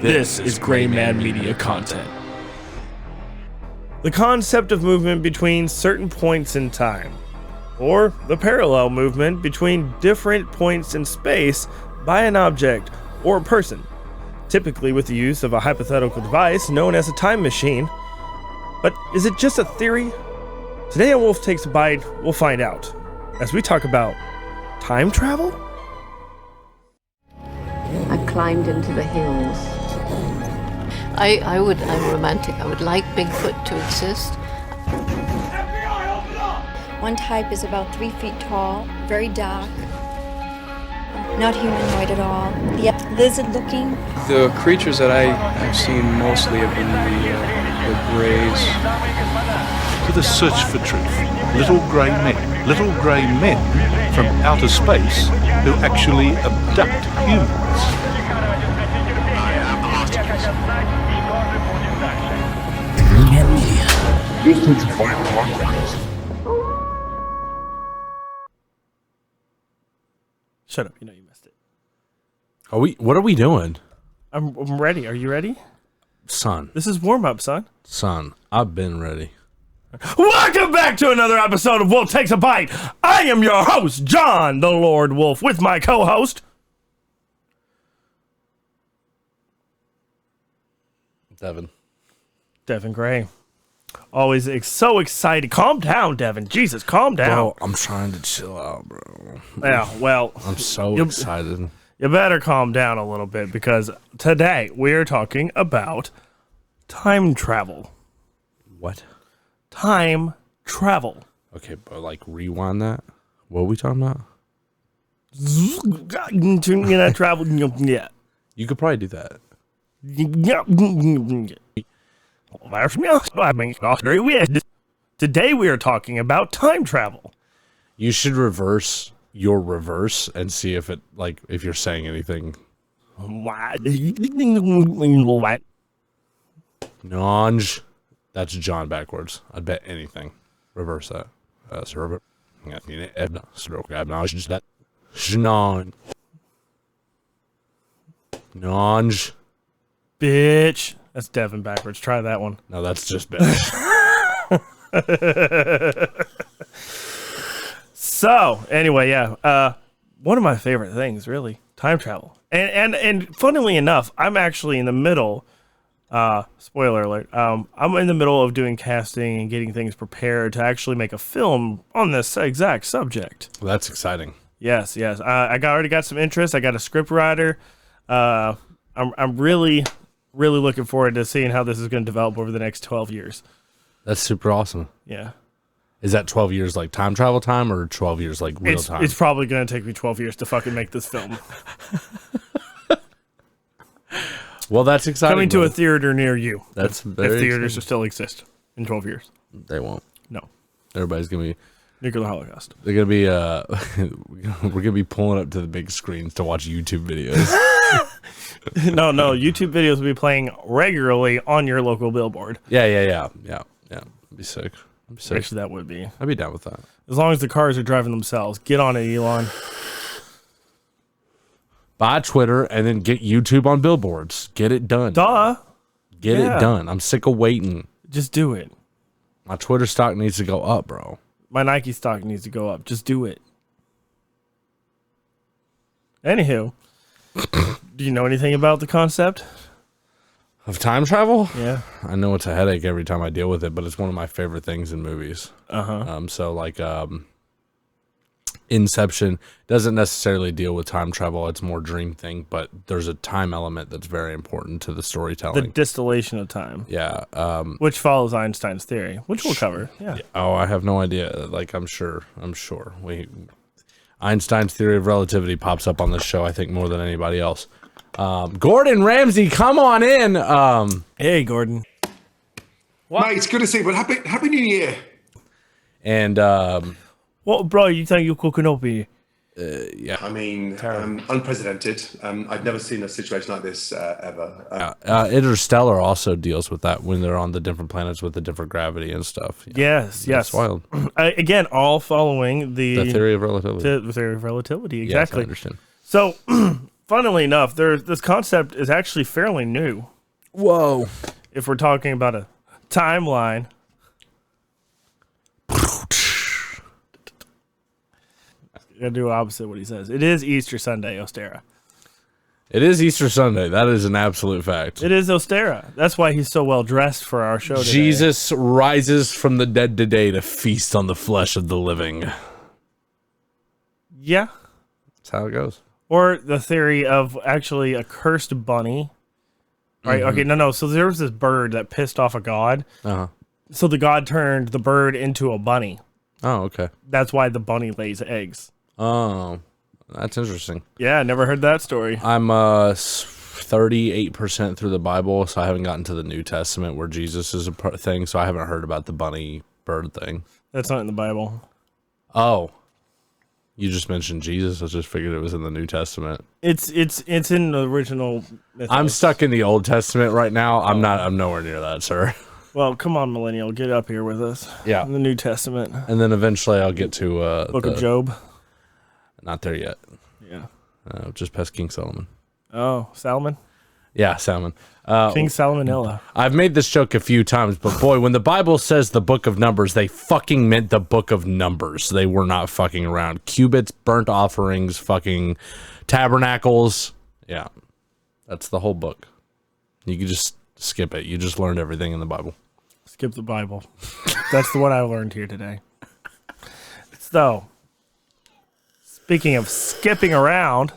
This is Gray Man Media content. The concept of movement between certain points in time, or the parallel movement between different points in space by an object or a person, typically with the use of a hypothetical device known as a time machine. But is it just a theory? Today on Wolf Takes a Bite, we'll find out, as we talk about time travel? I climbed into the hills. I'm romantic. I would like Bigfoot to exist. One type is about 3 feet tall, very dark, not humanoid at all. Yep, lizard-looking. The creatures that I've seen mostly have been the greys. To the search for truth. Little grey men from outer space who actually abduct humans. Shut up, you know you missed it. What are we doing? I'm ready. Are you ready? Son, This is warm-up, son. I've been ready. Welcome back to another episode of Wolf Takes a Bite. I am your host, John the Lord Wolf, with my co-host, Devin Gray. Always so excited. Calm down, Devin. Jesus, calm down. Bro, I'm trying to chill out, bro. Yeah, well, I'm so excited. you better calm down a little bit because today we are talking about time travel. What? Time travel. Okay, but like rewind that. What are we talking about? Travel. Yeah. You could probably do that. Today we are talking about time travel. You should reverse your reverse and see if it if you're saying anything. Nonj. That's John backwards. I'd bet anything. Reverse that. Server. Nonj. Bitch. That's Devin backwards. Try that one. No, that's just bitch. So, anyway, yeah. One of my favorite things, really. Time travel. And funnily enough, I'm actually in the middle. Spoiler alert. I'm in the middle of doing casting and getting things prepared to actually make a film on this exact subject. Well, that's exciting. Yes. Already got some interest. I got a script writer. I'm really looking forward to seeing how this is going to develop over the next 12 years. That's super awesome. Yeah. Is that 12 years like time travel time or 12 years like real time? It's probably going to take me 12 years to fucking make this film. Well, that's exciting. Coming to a theater near you. That's if very theaters exciting. still exist in 12 years. They won't. No. Everybody's going to be... Nuclear Holocaust. They're going to be... we're going to be pulling up to the big screens to watch YouTube videos. No. YouTube videos will be playing regularly on your local billboard. Yeah. It'd be sick. Actually, that would be. I'd be down with that. As long as the cars are driving themselves. Get on it, Elon. Buy Twitter and then get YouTube on billboards. Get it done. Duh. Get it done. I'm sick of waiting. Just do it. My Twitter stock needs to go up, bro. My Nike stock needs to go up. Just do it. Anywho, do you know anything about the concept? Of time travel? Yeah. I know it's a headache every time I deal with it, but it's one of my favorite things in movies. Inception doesn't necessarily deal with time travel. It's more dream thing, but there's a time element that's very important to the storytelling. The distillation of time. Yeah. Which follows Einstein's theory, which we'll cover. Yeah. Oh, I have no idea. I'm sure. Einstein's theory of relativity pops up on this show, I think, more than anybody else. Gordon Ramsay, come on in. Hey, Gordon. Mate, it's good to see you, but happy New Year. And What, bro? You think you're cooking up here? Yeah. I mean, unprecedented. I've never seen a situation like this ever. Interstellar also deals with that when they're on the different planets with the different gravity and stuff. Yes. It's wild. Again, all following the theory of relativity. The theory of relativity, exactly. Yes, I understand. So, funnily enough, this concept is actually fairly new. Whoa. If we're talking about a timeline. Gotta do opposite what he says. It is Easter Sunday, Ostera. It is Easter Sunday. That is an absolute fact. It is Ostera. That's why he's so well dressed for our show today. Jesus rises from the dead today to feast on the flesh of the living. Yeah. That's how it goes. Or the theory of actually a cursed bunny. Right? Okay, no. So there was this bird that pissed off a god. Uh-huh. So the god turned the bird into a bunny. Oh, okay. That's why the bunny lays eggs. Oh, that's interesting. Yeah, never heard that story. I'm 38% through the Bible, so I haven't gotten to the New Testament where Jesus is a thing, so I haven't heard about the bunny bird thing. That's not in the Bible. Oh. You just mentioned Jesus. I just figured it was in the New Testament. It's in the original mythos. I'm stuck in the Old Testament right now. I'm nowhere near that, sir. Well, come on, millennial, get up here with us. Yeah. In the New Testament. And then eventually I'll get to Book of Job. Not there yet. Yeah. Just past King Solomon. Oh, Salmon? Yeah, Salmon. King Salmonella. I've made this joke a few times, but boy, when the Bible says the book of Numbers, they fucking meant the book of Numbers. They were not fucking around. Cubits, burnt offerings, fucking tabernacles. Yeah. That's the whole book. You can just skip it. You just learned everything in the Bible. Skip the Bible. That's the one I learned here today. So, speaking of skipping around.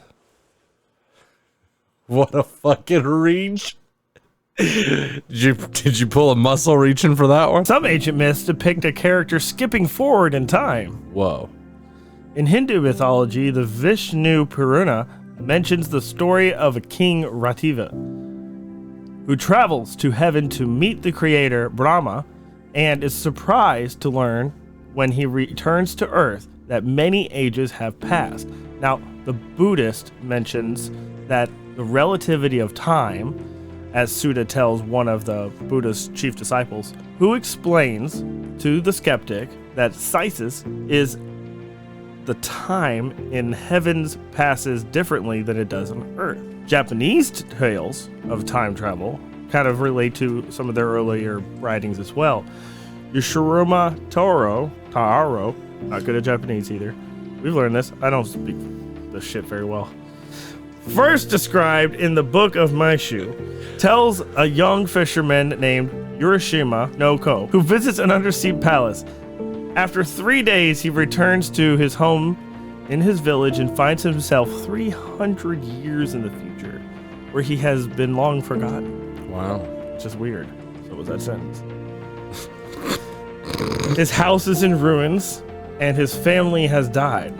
What a fucking reach. Did you pull a muscle reaching for that one? Some ancient myths depict a character skipping forward in time. Whoa. In Hindu mythology, the Vishnu Purana mentions the story of a king Rativa, who travels to heaven to meet the creator Brahma and is surprised to learn when he returns to earth that many ages have passed. Now, the Buddhist mentions that the relativity of time, as Suda tells one of the Buddha's chief disciples, who explains to the skeptic that Sisis is the time in heavens passes differently than it does on Earth. Japanese tales of time travel kind of relate to some of their earlier writings as well. Yoshiroma Taro, not good at Japanese either. We've learned this. I don't speak this shit very well. First described in the Book of Maishu, tells a young fisherman named Urashima no Ko, who visits an undersea palace. After 3 days, he returns to his home in his village and finds himself 300 years in the future, where he has been long forgotten. Wow. Which is weird. So was that sentence. His house is in ruins, and his family has died.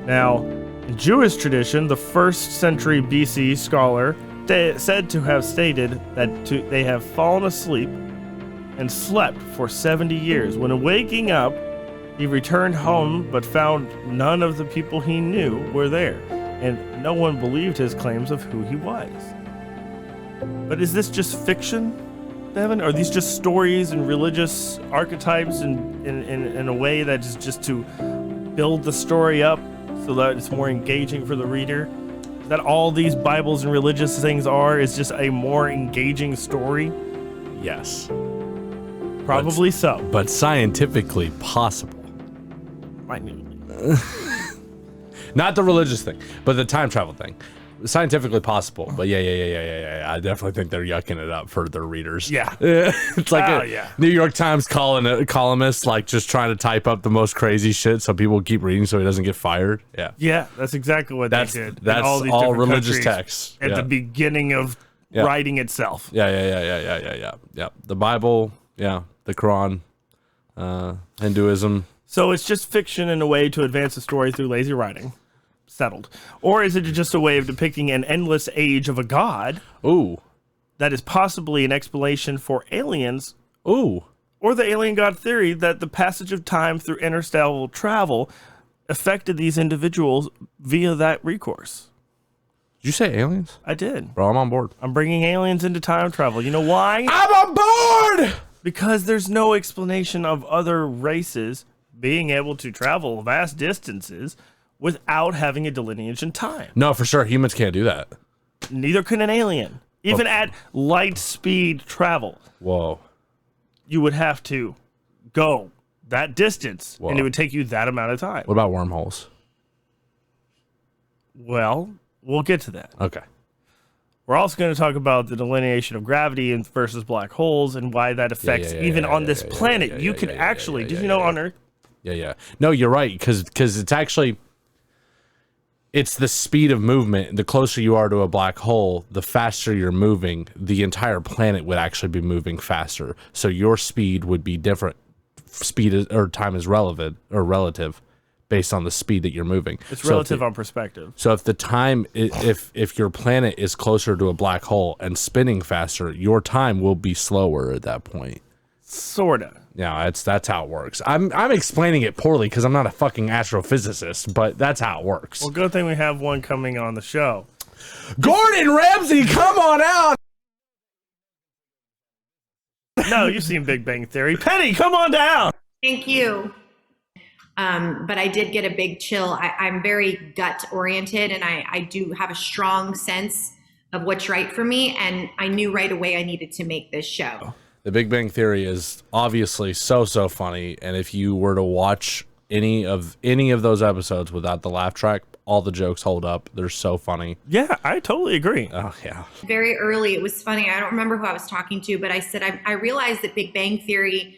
Now, in Jewish tradition, the 1st century BC scholar said to have stated that they have fallen asleep and slept for 70 years. When waking up, he returned home but found none of the people he knew were there, and no one believed his claims of who he was. But is this just fiction, Devin? Are these just stories and religious archetypes in a way that is just to build the story up so that it's more engaging for the reader? Is that all these Bibles and religious things is just a more engaging story? Yes. Probably so. But scientifically possible. Not the religious thing, but the time travel thing. Scientifically possible, but yeah. I definitely think they're yucking it up for their readers. Yeah. It's like New York Times columnist like just trying to type up the most crazy shit so people keep reading so he doesn't get fired. Yeah. Yeah, that's exactly what they did. That's all religious texts. At the beginning of writing itself. Yeah. The Bible, the Quran, Hinduism. So it's just fiction in a way to advance the story through lazy writing. Settled. Or is it just a way of depicting an endless age of a god? Ooh. That is possibly an explanation for aliens. Ooh. Or the alien god theory that the passage of time through interstellar travel affected these individuals via that recourse. Did you say aliens? I did. Bro, I'm on board. I'm bringing aliens into time travel. You know why? I'm on board! Because there's no explanation of other races being able to travel vast distances without having a delineation in time. No, for sure. Humans can't do that. Neither can an alien. Even at light speed travel. Whoa. You would have to go that distance, Whoa. and it would take you that amount of time. What about wormholes? Well, we'll get to that. Okay. We're also going to talk about the delineation of gravity versus black holes and why that affects on this planet. You can actually, did you know on Earth? Yeah. No, you're right, because it's actually, it's the speed of movement. The closer you are to a black hole, the faster you're moving. The entire planet would actually be moving faster. So your speed would be different. Or time is relevant or relative based on the speed that you're moving. It's relative on perspective. So if the time, if your planet is closer to a black hole and spinning faster, your time will be slower at that point. Sorta. Yeah, that's how it works. I'm explaining it poorly because I'm not a fucking astrophysicist, but that's how it works. Well, good thing we have one coming on the show. Gordon Ramsay, come on out! No, you've seen Big Bang Theory. Penny, come on down! Thank you. But I did get a big chill. I'm very gut oriented, and I do have a strong sense of what's right for me. And I knew right away I needed to make this show. The Big Bang Theory is obviously so funny, and if you were to watch any of those episodes without the laugh track, all the jokes hold up. They're so funny. Yeah, I totally agree. Oh yeah. Very early, it was funny. I don't remember who I was talking to, but I said I realized that Big Bang Theory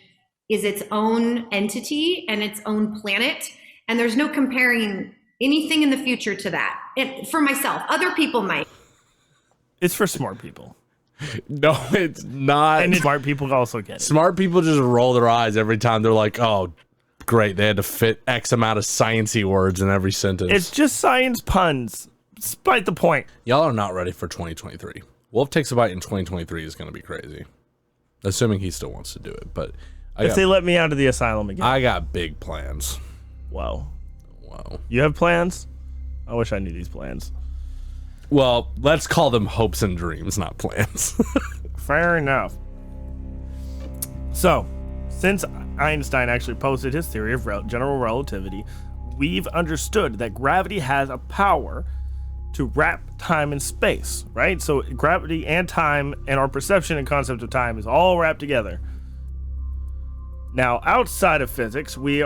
is its own entity and its own planet, and there's no comparing anything in the future to that. For myself, other people might. It's for smart people. No, it's not. And smart people also get it. Smart people just roll their eyes every time they're like, oh, great, they had to fit X amount of sciencey words in every sentence. It's just science puns, despite the point. Y'all are not ready for 2023. Wolf Takes a Bite in 2023 is going to be crazy. Assuming he still wants to do it, but... If they let me out of the asylum again. I got big plans. Wow. You have plans? I wish I knew these plans. Well, let's call them hopes and dreams, not plans. Fair enough. So, since Einstein actually posted his theory of general relativity, we've understood that gravity has a power to wrap time and space, right? So gravity and time and our perception and concept of time is all wrapped together. Now, outside of physics, we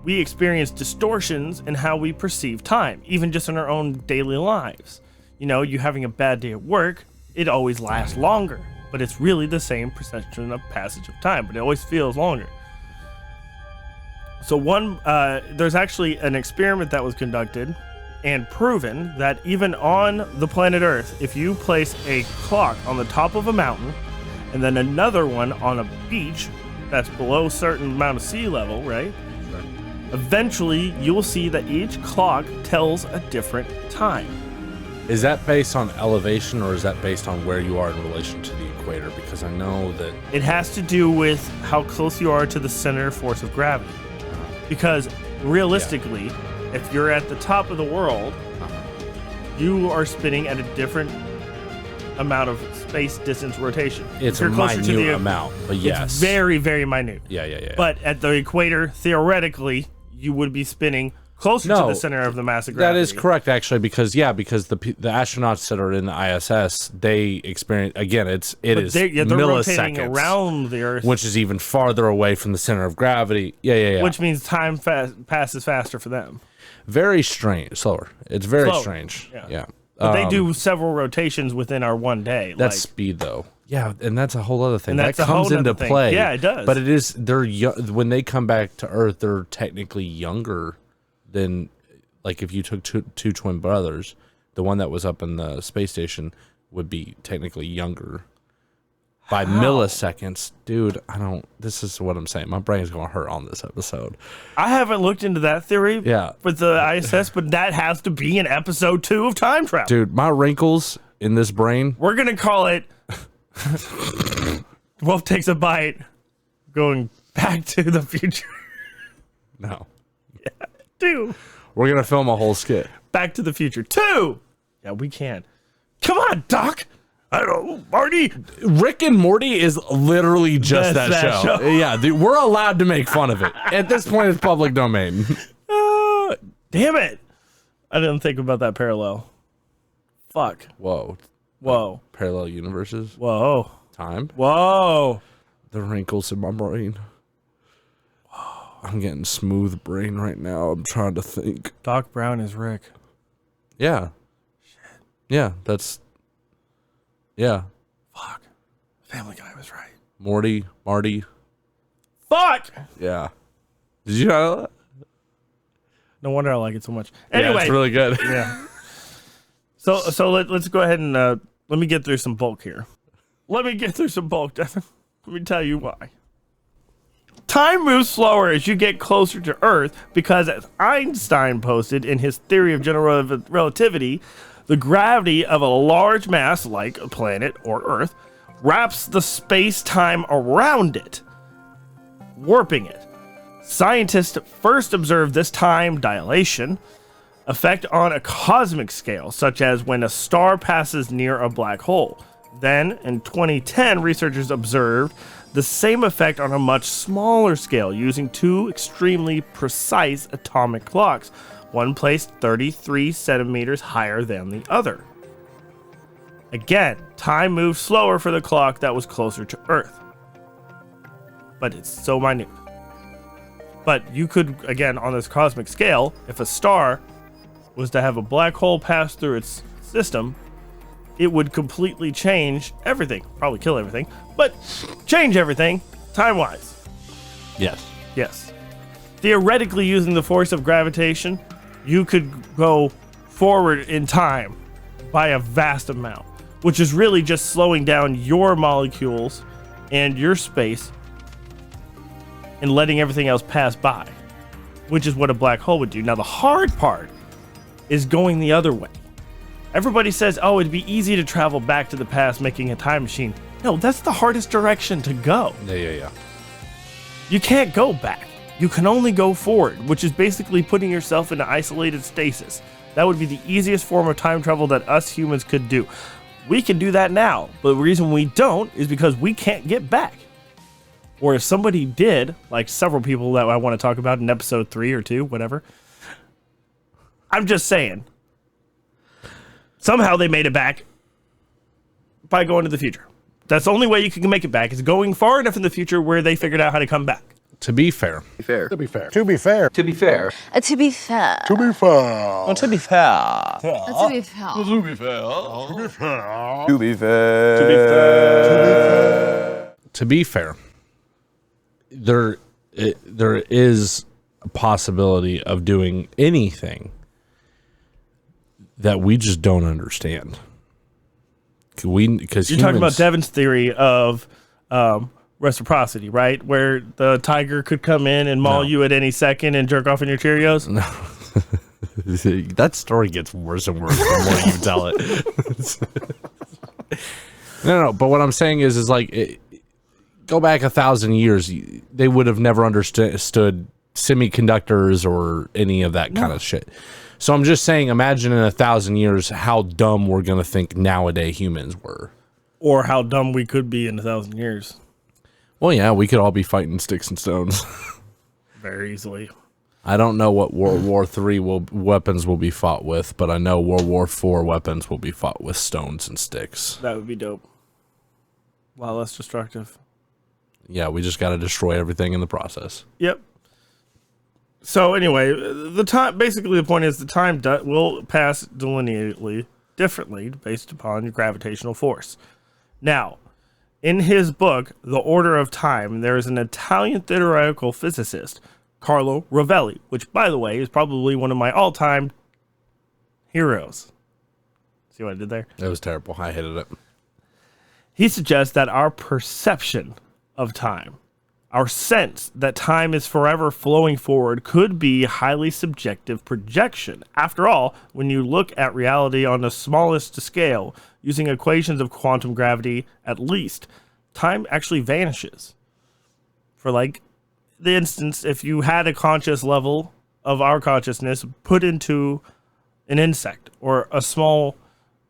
experience distortions in how we perceive time, even just in our own daily lives. You know, you having a bad day at work, it always lasts longer, but it's really the same perception of passage of time, but it always feels longer. So there's actually an experiment that was conducted and proven that even on the planet Earth, if you place a clock on the top of a mountain and then another one on a beach that's below a certain amount of sea level, right? Sure. Eventually, you'll see that each clock tells a different time. Is that based on elevation or is that based on where you are in relation to the equator? Because I know that... It has to do with how close you are to the center force of gravity. Because realistically, if you're at the top of the world, you are spinning at a different amount of space distance rotation. It's a minute amount, but yes. It's very, very minute. Yeah. But at the equator, theoretically, you would be spinning closer to the center of the mass of gravity. That is correct, actually, because the astronauts that are in the ISS, they experience, again, it is they're milliseconds rotating around the Earth, which is even farther away from the center of gravity. Yeah. Which means time passes faster for them. Very strange, slower. It's very strange. Yeah. But they do several rotations within our one day. That's speed, though. Yeah, and that's a whole other thing. That comes into play. Yeah, it does. But it is, when they come back to Earth, they're technically younger than, like, if you took two twin brothers, the one that was up in the space station would be technically younger by milliseconds. Dude, this is what I'm saying. My brain's going to hurt on this episode. I haven't looked into that theory with the ISS, but that has to be in episode 2 of Time Travel. Dude, my wrinkles in this brain. We're going to call it Wolf Takes a Bite, going back to the future. No. Yeah, 2. We're going to film a whole skit. Back to the Future 2. Yeah, we can. Come on, Doc. I don't know, Marty. Rick and Morty is literally just that show. Yeah, dude, we're allowed to make fun of it. At this point, it's public domain. Damn it! I didn't think about that parallel. Fuck. Whoa. Whoa. Parallel universes. Whoa. Time. Whoa. The wrinkles in my brain. Whoa. I'm getting smooth brain right now. I'm trying to think. Doc Brown is Rick. Yeah. Shit. Yeah, yeah. Fuck. Family Guy was right. Marty. Fuck! Yeah. Did you know that? No wonder I like it so much. Anyway. Yeah, it's really good. Yeah. So let's go ahead and let me get through some bulk here. Let me get through some bulk, Devin. Let me tell you why. Time moves slower as you get closer to Earth because, as Einstein posted in his theory of general relativity, the gravity of a large mass like a planet or Earth wraps the space-time around it, warping it. Scientists first observed this time dilation effect on a cosmic scale, such as when a star passes near a black hole. Then, in 2010, researchers observed the same effect on a much smaller scale using two extremely precise atomic clocks, one placed 33 centimeters higher than the other. Again, time moved slower for the clock that was closer to Earth. But it's so minute. But you could, again, on this cosmic scale, if a star was to have a black hole pass through its system, it would completely change everything. Probably kill everything, but change everything time-wise. Yes. Yes. Theoretically, using the force of gravitation, you could go forward in time by a vast amount, which is really just slowing down your molecules and your space and letting everything else pass by, which is what a black hole would do. Now, the hard part is going the other way. Everybody says, oh, it'd be easy to travel back to the past making a time machine. No, that's the hardest direction to go. Yeah. You can't go back. You can only go forward, which is basically putting yourself into isolated stasis. That would be the easiest form of time travel that us humans could do. We can do that now, but the reason we don't is because we can't get back. Or if somebody did, like several people that I want to talk about in episode 3 or 2, whatever. I'm just saying. Somehow they made it back by going to the future. That's the only way you can make it back, is going far enough in the future where they figured out how to come back. To be fair. To be fair. To be fair. To be fair. To be fair. To be fair. To be fair. To be fair. To be fair. To be fair. To be fair. To be fair. There is a possibility of doing anything that we just don't understand. Because you're talking about Devin's theory of reciprocity, right? Where the tiger could come in and maul you at any second and jerk off in your Cheerios. No. That story gets worse and worse the more you tell it. No. But what I'm saying is like, go back 1,000 years, they would have never understood semiconductors or any of that kind of shit. So I'm just saying, imagine in 1,000 years how dumb we're gonna think nowadays humans were, or how dumb we could be in 1,000 years. Well, yeah, we could all be fighting sticks and stones very easily. I don't know what World War III weapons will be fought with, but I know World War IV weapons will be fought with stones and sticks. That would be dope. A lot less destructive. Yeah, we just got to destroy everything in the process. Yep. So anyway, basically the point is the time will pass delineatedly differently based upon your gravitational force. Now, in his book, The Order of Time, there is an Italian theoretical physicist, Carlo Rovelli, which, by the way, is probably one of my all-time heroes. See what I did there? It was terrible. I hated it. He suggests that our perception of time, our sense that time is forever flowing forward, could be a highly subjective projection. After all, when you look at reality on the smallest scale, using equations of quantum gravity at least, time actually vanishes. For like the instance, if you had a conscious level of our consciousness put into an insect or a small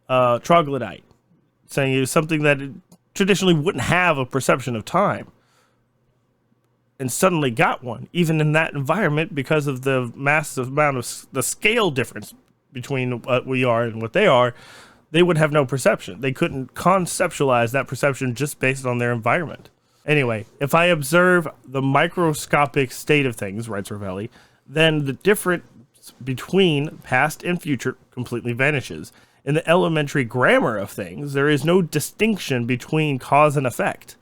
troglodyte, saying something that traditionally wouldn't have a perception of time, and suddenly got one, even in that environment, because of the massive amount of the scale difference between what we are and what they are, they would have no perception. They couldn't conceptualize that perception just based on their environment. Anyway, if I observe the microscopic state of things, writes Ravelli, then the difference between past and future completely vanishes. In the elementary grammar of things, there is no distinction between cause and effect.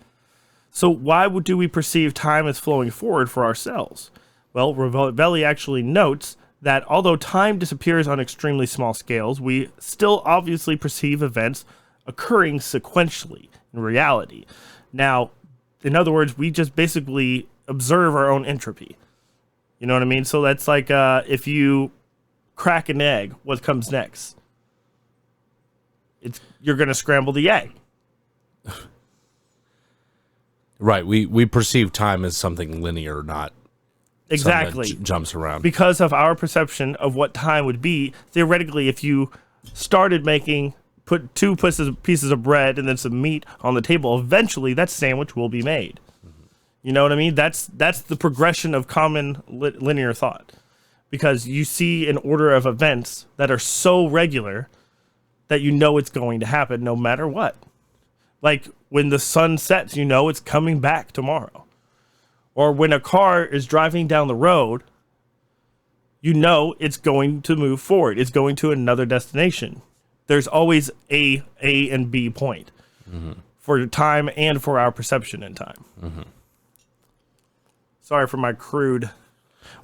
So why do we perceive time as flowing forward for ourselves? Well, Ravelli actually notes that although time disappears on extremely small scales, we still obviously perceive events occurring sequentially in reality. Now, in other words, we just basically observe our own entropy. You know what I mean? So that's like if you crack an egg, what comes next? You're going to scramble the egg. Right. We perceive time as something linear, not exactly jumps around. Because of our perception of what time would be. Theoretically, if you started put two pieces of bread and then some meat on the table, eventually that sandwich will be made. You know what I mean? That's the progression of common linear thought, because you see an order of events that are so regular that you know it's going to happen no matter what. Like when the sun sets, you know it's coming back tomorrow. Or when a car is driving down the road, you know it's going to move forward. It's going to another destination. There's always a and B point for time and for our perception in time. Sorry for my crude.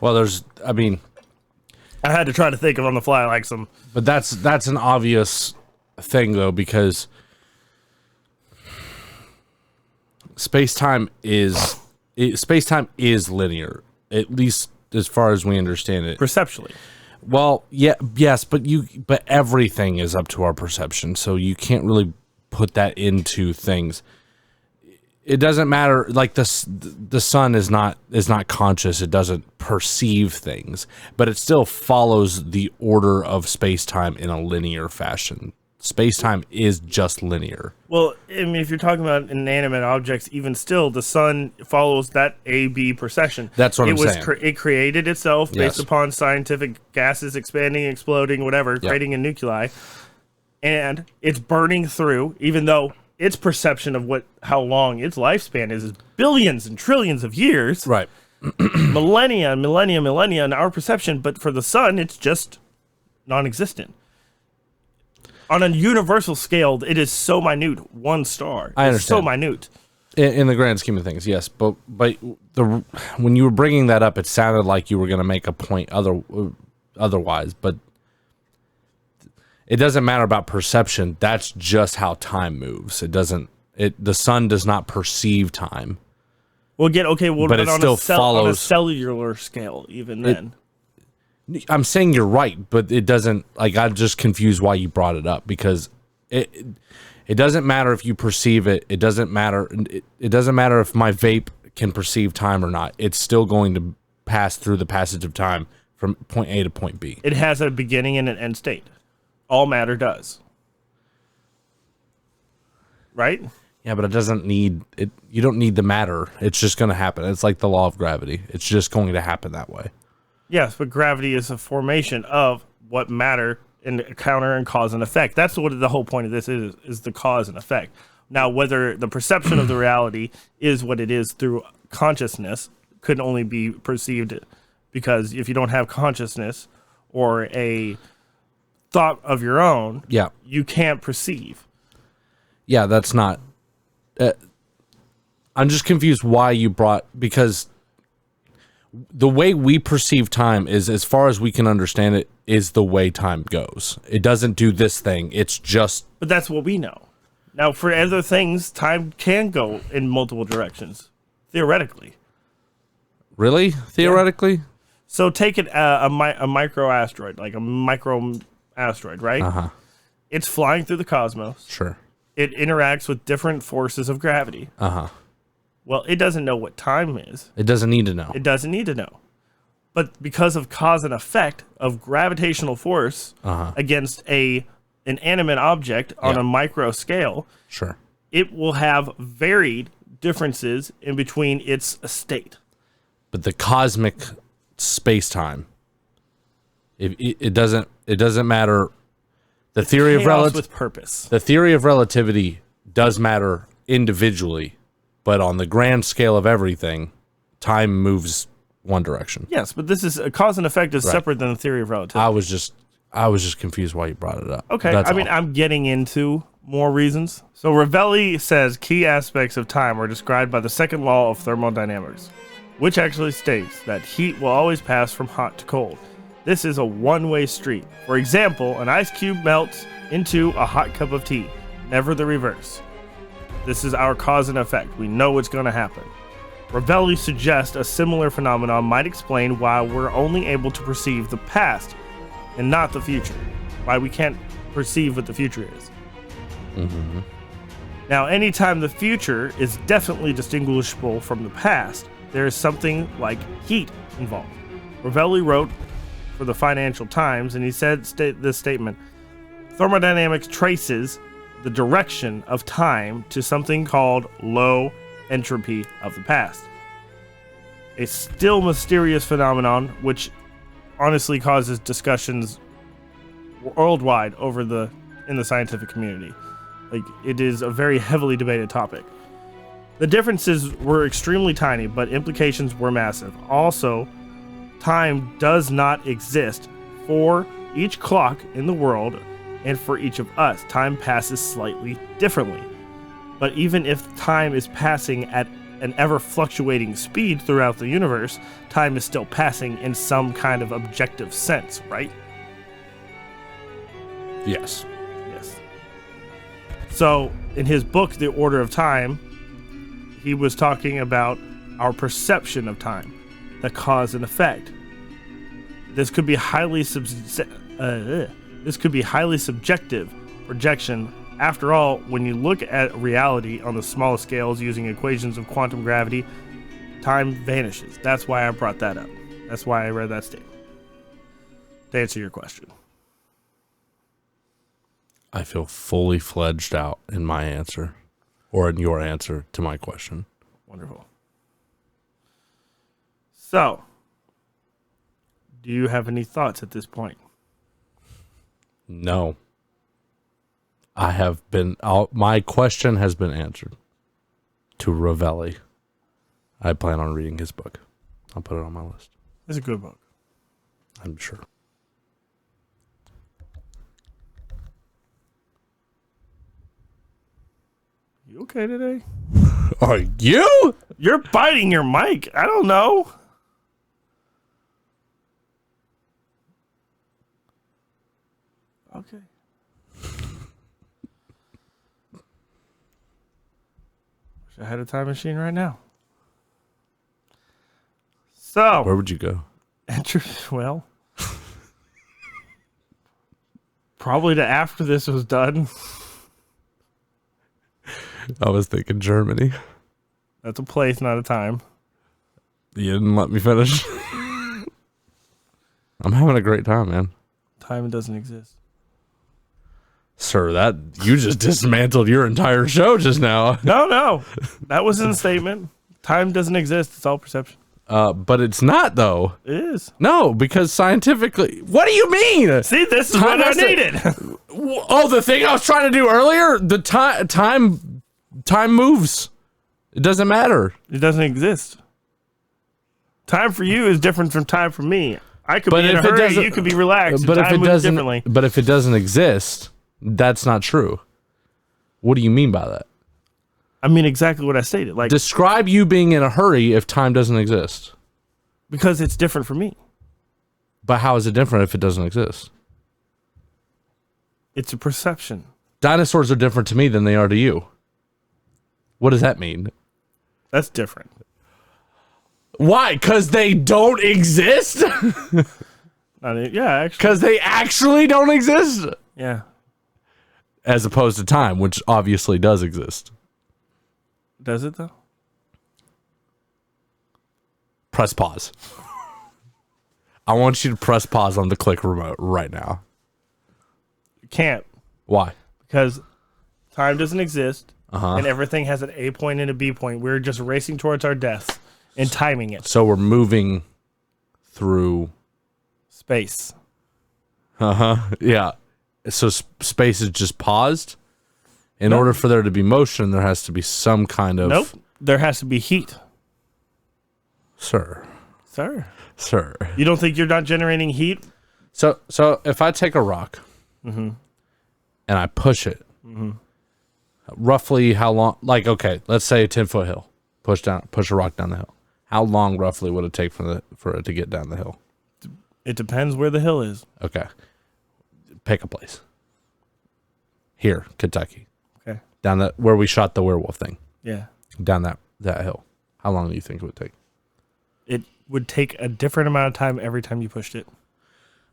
Well, I had to try to think of on the fly like some. But that's an obvious thing though, because space-time is linear, at least as far as we understand it. Perceptually. Well, yes, but everything is up to our perception, so you can't really put that into things. It doesn't matter. Like the sun is not conscious. It doesn't perceive things, but it still follows the order of space-time in a linear fashion. Space-time is just linear. Well, I mean, if you're talking about inanimate objects, even still, the sun follows that A-B precession. That's what I'm saying. It created itself based upon scientific gases expanding, exploding, whatever, creating a nuclei, and it's burning through, even though its perception of how long its lifespan is billions and trillions of years. Right. millennia, in our perception, but for the sun, it's just non-existent. On a universal scale, it is so minute. One star. I understand. It's so minute. In the grand scheme of things, yes. But when you were bringing that up, it sounded like you were going to make a point otherwise. But it doesn't matter about perception. That's just how time moves. The sun does not perceive time. But it still follows on a cellular scale, even then. I'm saying you're right, but it doesn't. Like, I'm just confused why you brought it up, because it doesn't matter if you perceive it. It doesn't matter. It doesn't matter if my vape can perceive time or not. It's still going to pass through the passage of time from point A to point B. It has a beginning and an end state. All matter does. Right? Yeah, but it doesn't need it. You don't need the matter. It's just going to happen. It's like the law of gravity. It's just going to happen that way. Yes, but gravity is a formation of what matter and counter and cause and effect. That's what the whole point of this is the cause and effect. Now, whether the perception of the reality is what it is through consciousness could only be perceived because if you don't have consciousness or a thought of your own, you can't perceive. Yeah, that's not... I'm just confused why you because the way we perceive time is, as far as we can understand it, is the way time goes. It doesn't do this thing. It's just... But that's what we know. Now, for other things, time can go in multiple directions, theoretically. Really? Theoretically? Yeah. So take it a micro asteroid, like a micro asteroid, right? Uh-huh. It's flying through the cosmos. Sure. It interacts with different forces of gravity. Uh-huh. Well, it doesn't know what time is. It doesn't need to know. It doesn't need to know. But because of cause and effect of gravitational force against an inanimate object on a micro scale, sure, it will have varied differences in between its state. but the cosmic space-time, it doesn't matter. The theory of with purpose. The theory of relativity does matter individually, but on the grand scale of everything, time moves one direction. Yes, but this is a cause and effect is separate than the theory of relativity. I was just confused why you brought it up. Okay, That's I mean, all. I'm getting into more reasons. So Ravelli says key aspects of time are described by the second law of thermodynamics, which actually states that heat will always pass from hot to cold. This is a one-way street. For example, an ice cube melts into a hot cup of tea, never the reverse. This is our cause and effect. We know what's going to happen. Ravelli suggests a similar phenomenon might explain why we're only able to perceive the past and not the future. Why we can't perceive what the future is. Mm-hmm. Now, anytime the future is definitely distinguishable from the past, there is something like heat involved. Ravelli wrote for the Financial Times, and he said this statement: thermodynamics traces the direction of time to something called low entropy of the past. A still mysterious phenomenon which honestly causes discussions worldwide in the scientific community. Like, it is a very heavily debated topic. The differences were extremely tiny, but implications were massive. Also, time does not exist for each clock in the world, and for each of us, time passes slightly differently. But even if time is passing at an ever-fluctuating speed throughout the universe, time is still passing in some kind of objective sense, right? Yes. Yes. So, in his book, The Order of Time, he was talking about our perception of time, the cause and effect. This could be highly subjective projection. After all, when you look at reality on the smallest scales using equations of quantum gravity, time vanishes. That's why I brought that up. That's why I read that statement. To answer your question. I feel fully fledged out in my answer, or in your answer to my question. Wonderful. So, do you have any thoughts at this point? No. I have been... my question has been answered. To Ravelli. I plan on reading his book. I'll put it on my list. It's a good book. I'm sure. You okay today? Are you? You're biting your mic. I don't know. Okay. Wish I had a time machine right now. So, where would you go? Well, probably to after this was done. I was thinking Germany. That's a place, not a time. You didn't let me finish. I'm having a great time, man. Time doesn't exist. Sir, that you just dismantled your entire show just now. No. That was in the statement. Time doesn't exist. It's all perception. But it's not, though. It is. No, because scientifically... What do you mean? See, this is what I needed. Oh, the thing I was trying to do earlier? The time moves. It doesn't matter. It doesn't exist. Time for you is different from time for me. I could be in a hurry, you could be relaxed. But time moves differently. But if it doesn't exist, that's not true. What do you mean by that? I mean exactly what I stated. Like, describe you being in a hurry if time doesn't exist. Because it's different for me. But how is it different if it doesn't exist? It's a perception. Dinosaurs are different to me than they are to you. What does that mean? That's different. Why? Because they don't exist? Yeah, actually. Because they actually don't exist? Yeah. As opposed to time, which obviously does exist. Does it, though? Press pause. I want you to press pause on the click remote right now. You can't. Why? Because time doesn't exist, Uh-huh. and everything has an A point and a B point. We're just racing towards our deaths. and timing it. So we're moving through Space. Yeah. So space is just paused. In order for there to be motion, there has to be some kind of. Nope. There has to be heat. Sir. You don't think you're not generating heat? So if I take a rock and I push it, roughly how long? Like, okay, let's say a 10-foot hill. Push a rock down the hill. How long roughly would it take for it to get down the hill? It depends where the hill is. Okay. Pick a place. Here, Kentucky. Okay. Down where we shot the werewolf thing. Yeah. Down that hill. How long do you think it would take? It would take a different amount of time every time you pushed it.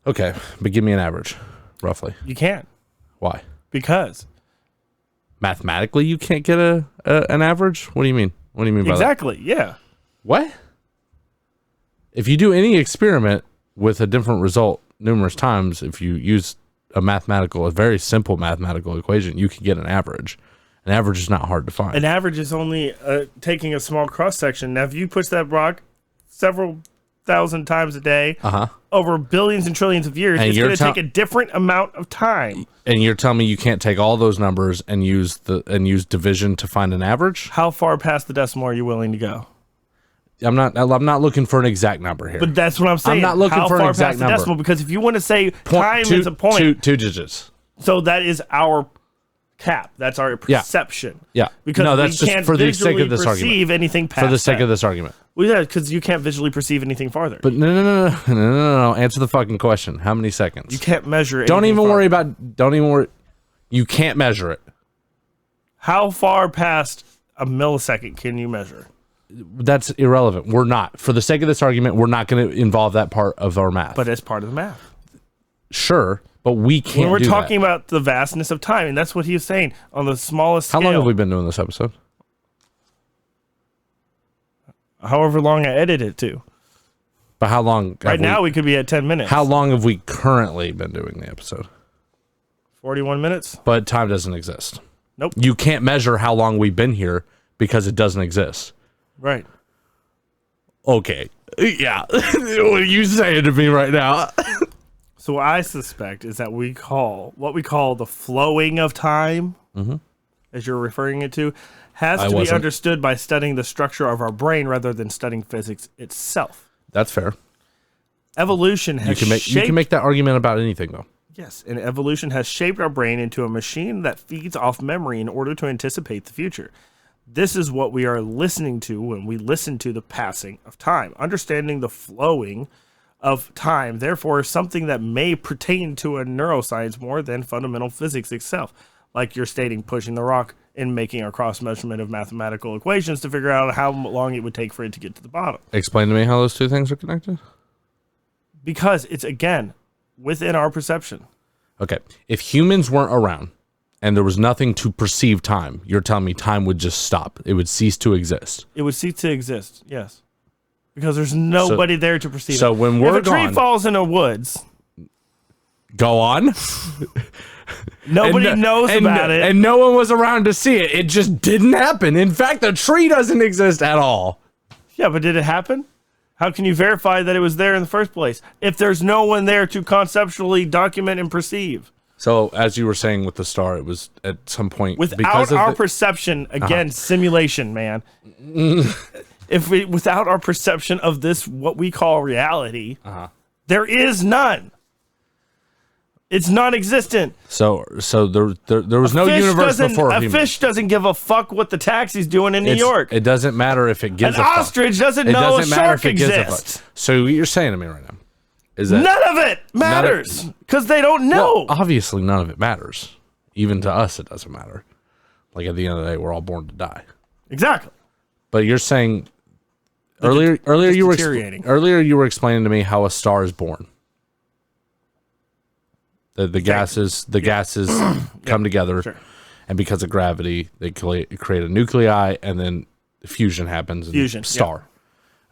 Okay, but give me an average, roughly. You can't. Why? Because. Mathematically, you can't get an average? What do you mean? What do you mean by that? Exactly, yeah. What? If you do any experiment with a different result numerous times, if you use a very simple mathematical equation, you can get an average. An average is not hard to find. An average is only taking a small cross section. Now, if you push that rock several thousand times a day over billions and trillions of years, it's going to take a different amount of time. And you're telling me you can't take all those numbers and use division to find an average? How far past the decimal are you willing to go? I'm not looking for an exact number here. But that's what I'm saying. I'm not looking for an exact number. Decimal, because if you want to say time is a point, two digits. So that is our cap. That's our perception. Yeah. Because no, that's we just can't for the sake visually of this perceive argument. anything past For the sake that. of this argument. Well, yeah, because you can't visually perceive anything farther. But no. Answer the fucking question. How many seconds? You can't measure. Don't even farther. worry about. Don't even worry. You can't measure it. How far past a millisecond can you measure? That's irrelevant. We're not. For the sake of this argument, we're not going to involve that part of our math. But it's part of the math. Sure, but we can't. When we're talking about the vastness of time, and that's what he was saying on the smallest scale. How long have we been doing this episode? However long I edit it to. But how long? Right now we could be at 10 minutes. How long have we currently been doing the episode? 41 minutes. But time doesn't exist. Nope. You can't measure how long we've been here because it doesn't exist. Right. Okay. Yeah. What are you saying to me right now? So what I suspect is that what we call the flowing of time, as you're referring it to, has to be understood by studying the structure of our brain rather than studying physics itself. That's fair. Evolution has you can make that argument about anything, though. Yes, and evolution has shaped our brain into a machine that feeds off memory in order to anticipate the future. This is what we are listening to when we listen to the passing of time. Understanding the flowing of time, therefore, is something that may pertain to a neuroscience more than fundamental physics itself. Like you're stating, pushing the rock and making a cross measurement of mathematical equations to figure out how long it would take for it to get to the bottom. Explain to me how those two things are connected. Because it's, again, within our perception. Okay. If humans weren't around and there was nothing to perceive time, you're telling me time would just stop. It would cease to exist. It would cease to exist, yes. Because there's nobody there to perceive it. So when we're if a tree gone, falls in the woods... Go on. Nobody knows about it. And no one was around to see it. It just didn't happen. In fact, the tree doesn't exist at all. Yeah, but did it happen? How can you verify that it was there in the first place if there's no one there to conceptually document and perceive? So, as you were saying with the star, it was at some point... Without our perception, again, simulation, man. Without our perception of this, what we call reality, there is none. It's non-existent. So there was no universe before humans. A fish doesn't give a fuck what the taxi's doing in New York. It doesn't matter if it gives a fuck. An ostrich doesn't know a shark exists. So what you're saying to me right now is that... None of it matters because they don't know. Well, obviously, none of it matters. Even to us, it doesn't matter. Like, at the end of the day, we're all born to die. Exactly. But you're saying... Earlier you were explaining to me how a star is born. The gases come together, and because of gravity, they create a nuclei, and then fusion happens. And star,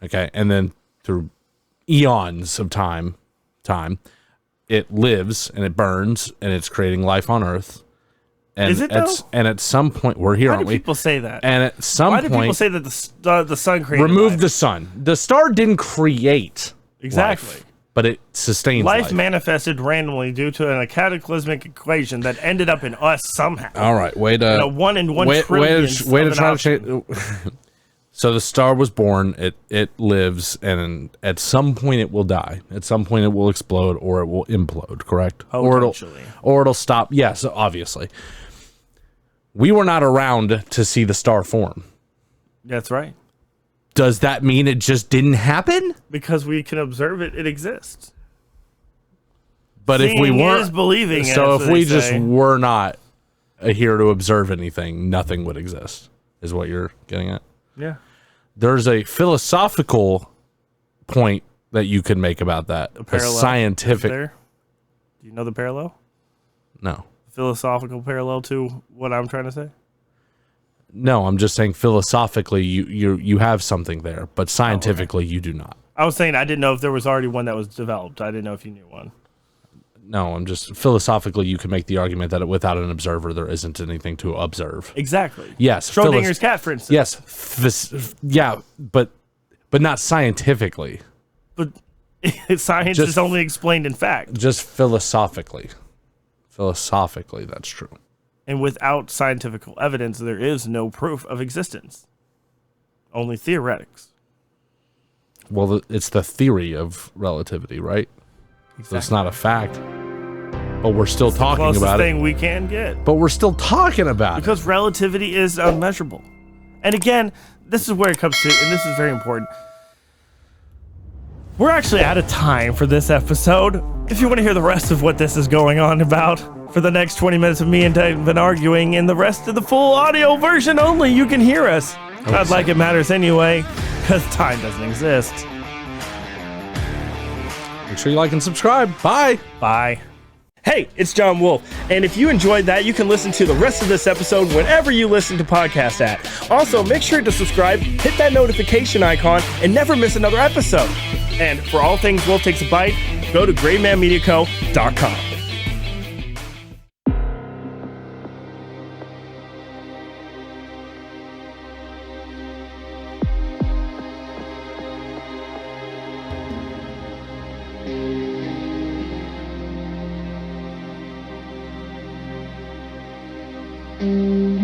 okay, and then through eons of time, it lives and it burns and it's creating life on Earth, And Is it though? And at some point, we're here, Why aren't do we? people say that? And at some Why point, do people say that the sun created remove life? the sun. The star didn't create Exactly. life, but it sustains Life life. manifested randomly due to a cataclysmic equation that ended up in us somehow. All right, way to 1 in 1 way trillion. to try to change. So the star was born. It lives, and at some point it will die. At some point it will explode, or it will implode. Correct? Potentially. Or it'll stop. Yes, obviously. We were not around to see the star form. That's right. Does that mean it just didn't happen? Because we can observe it, it exists. But if we Seeing weren't, is believing, so as if they we just say. were not here to observe anything, nothing would exist. Is what you're getting at? Yeah. There's a philosophical point that you could make about that. The A parallel. scientific. There. Do you know the parallel? No. Philosophical parallel to what I'm trying to say? No, I'm just saying philosophically you have something there, but scientifically you do not. I was saying I didn't know if there was already one that was developed. I didn't know if you knew one. No, I'm just philosophically you can make the argument that without an observer there isn't anything to observe. Exactly. Yes. Schrodinger's cat, for instance. Yes. Yeah, but not scientifically. But science Just- is only explained in fact. Just philosophically. Philosophically, that's true. And without scientific evidence, there is no proof of existence. Only theoretics. Well, it's the theory of relativity, right? Exactly. So it's not a fact. But we're still It's the talking closest about thing it. we can get. But we're still talking about it. Because relativity is unmeasurable. And again, this is where it comes to, and this is very important. We're actually out of time for this episode. If you want to hear the rest of what this is going on about, for the next 20 minutes of me and Devin arguing, and the rest of the full audio version only, you can hear us. Not like it matters anyway, because time doesn't exist. Make sure you like and subscribe. Bye. Bye. Hey, it's John Wolf, and if you enjoyed that, you can listen to the rest of this episode whenever you listen to podcasts at. Also, make sure to subscribe, hit that notification icon, and never miss another episode. And for all things Wolf Takes a Bite, go to GreatManMediaCo.com. Mm.